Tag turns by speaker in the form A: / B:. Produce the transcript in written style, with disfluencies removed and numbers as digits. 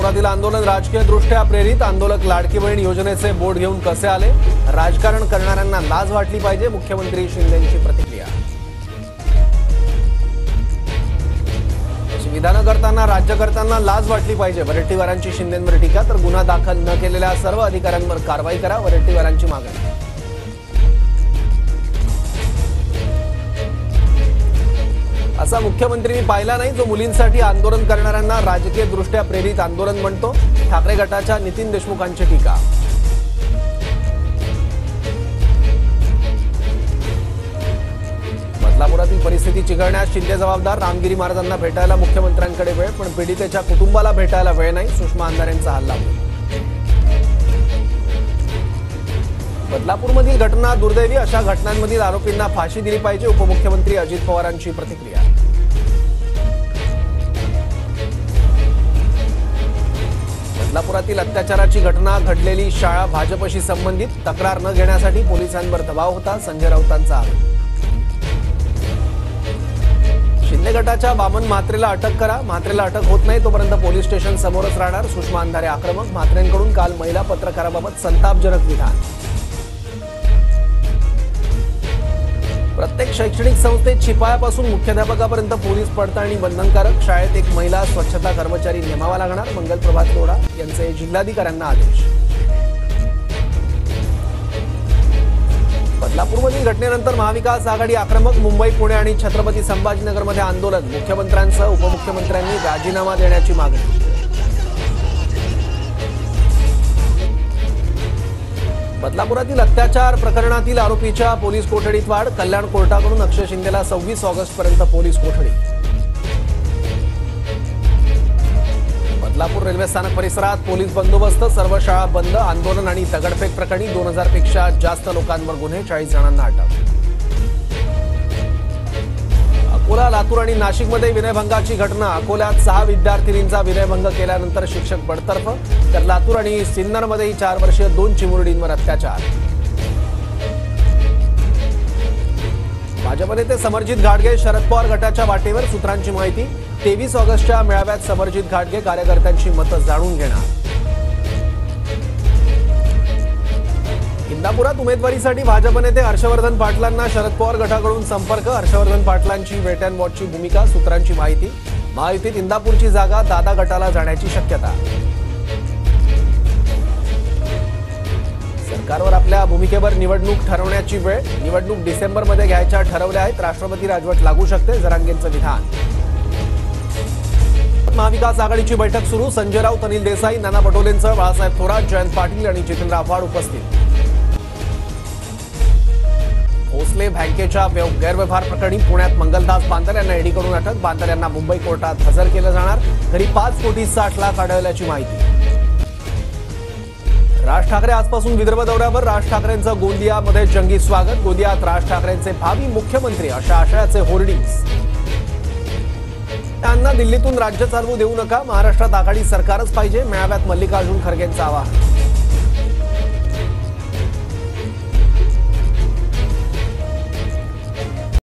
A: सोलापुरातील आंदोलन राजकीयदृष्ट्या प्रेरित, आंदोलक लाडकी बहीण योजनेचे बोट घेऊन कसे आले? राजकारण करणाऱ्यांना लाज वाटली पाहिजे, मुख्यमंत्री शिंदेंची प्रतिक्रिया। विधान करताना राज्यकर्त्यांना लाज वाटली पाहिजे, वरट्टीवारांची शिंदेंवर टीका, तर गुन्हा दाखल न केलेल्या सर्व अधिकाऱ्यांवर कारवाई करा, वरट्टीवारांची मागणी। असा मुख्यमंत्र्यांनी पाहिला नाही जो मुलींसाठी आंदोलन करणाऱ्यांना राजकीयदृष्ट्या प्रेरित आंदोलन म्हणतो। ठाकरे गटाच्या नितीन देशमुखांची टीका। बदलापुरातील परिस्थिती चिघळण्यास शिंदे जबाबदार, रामगिरी महाराजांना भेटायला मुख्यमंत्र्यांकडे वेळ, पण पीडितेच्या कुटुंबाला भेटायला वेळ नाही, सुषमा अंधारेंचा हल्ला। बदलापूरमधील घटना दुर्दैवी, अशा घटनांमधील आरोपींना फाशी दिली पाहिजे, उपमुख्यमंत्री अजित पवारांची प्रतिक्रिया। बदलापुरातील अत्याचाराची घटना घडलेली शाळा भाजपशी संबंधित, तक्रार न घेण्यासाठी पोलिसांवर दबाव होता, संजय राऊतांचा आरोप। शिंदे गटाच्या वामन म्हात्रेला अटक करा, म्हात्रेला अटक होत नाही तोपर्यंत पोलीस स्टेशन समोरच राहणार, सुषमा अंधारे आक्रमक। म्हात्रेंकडून काल महिला पत्रकाराबाबत संतापजनक विधान। प्रत्येक शैक्षणिक संस्थेत शिपायापासून मुख्याध्यापकापर्यंत पोलीस पडताळणी बंधनकारक, शाळेत एक महिला स्वच्छता कर्मचारी नेमावा लागणार, मंगलप्रभात लोढा यांचे जिल्हाधिकाऱ्यांना आदेश। बदलापूरमधील घटनेनंतर महाविकास आघाडी आक्रमक, मुंबई, पुणे आणि छत्रपती संभाजीनगरमध्ये आंदोलन, मुख्यमंत्र्यांसह उपमुख्यमंत्र्यांनी राजीनामा देण्याची मागणी। बदलापुरातील अत्याचार प्रकरणातील आरोपीच्या पोलीस कोठडीत वाढ, कल्याण कोर्टाकडून अक्षय शिंदेला 26 ऑगस्टपर्यंत पोलीस कोठडी। बदलापूर रेल्वे स्थानक परिसरात पोलीस बंदोबस्त, सर्व शाळा बंद, आंदोलन आणि दगडफेक प्रकरणी 2000 पेक्षा जास्त लोकांवर गुन्हे, 40 जणांना अटक। अकोला, लातूर आणि नाशिकमध्ये विनयभंगाची घटना, अकोल्यात 6 विद्यार्थिनींचा विनयभंग केल्यानंतर शिक्षक बडतर्फ, तर लातूर आणि सिन्नरमध्येही 4 वर्षीय 2 चिमुरडींवर अत्याचार। भाजप नेते समरजित घाटगे शरद पवार गटाच्या वाटेवर, सूत्रांची माहिती, 23 ऑगस्टच्या मेळाव्यात समरजित घाटगे कार्यकर्त्यांची मतं जाणून घेणार। इंदापुरात उमेदवारीसाठी भाजप नेते हर्षवर्धन पाटलांना शरद पवार गटाकडून संपर्क, हर्षवर्धन पाटलांची वेट अँड वॉचची भूमिका, सूत्रांची माहिती, महायुतीत इंदापूरची जागा दादा गटाला जाण्याची शक्यता। सरकारवर आपल्या भूमिकेवर निवडणूक ठरवण्याची वेळ, निवडणूक डिसेंबरमध्ये घ्यायच्या ठरवल्या आहेत, राष्ट्रपती राजवट लागू शकते, जरांगेंचं विधान। महाविकास आघाडीची बैठक सुरू, संजय राऊत, अनिल देसाई, नाना पटोलेंसह बाळासाहेब थोरात, जयंत पाटील आणि जितेंद्र आव्हाड उपस्थित। भोसले बँकेच्या गैरव्यवहार प्रकरणी पुण्यात मंगलदास बांदल यांना ईडीकडून अटक, बांदल यांना मुंबई कोर्टात हजर केलं जाणार, घरी 5 कोटी 60 लाख आढळल्याची माहिती। राज ठाकरे आजपासून विदर्भ दौऱ्यावर, राज ठाकरेंचं गोंदियामध्ये जंगी स्वागत, गोंदियात राज ठाकरेंचे भावी मुख्यमंत्री अशा आशयाचे होर्डिंग्स। त्यांना दिल्लीतून राज्य चालवू देऊ नका, महाराष्ट्रात आघाडी सरकारच पाहिजे, मेळाव्यात मल्लिकार्जुन खरगेंचं आवाहन।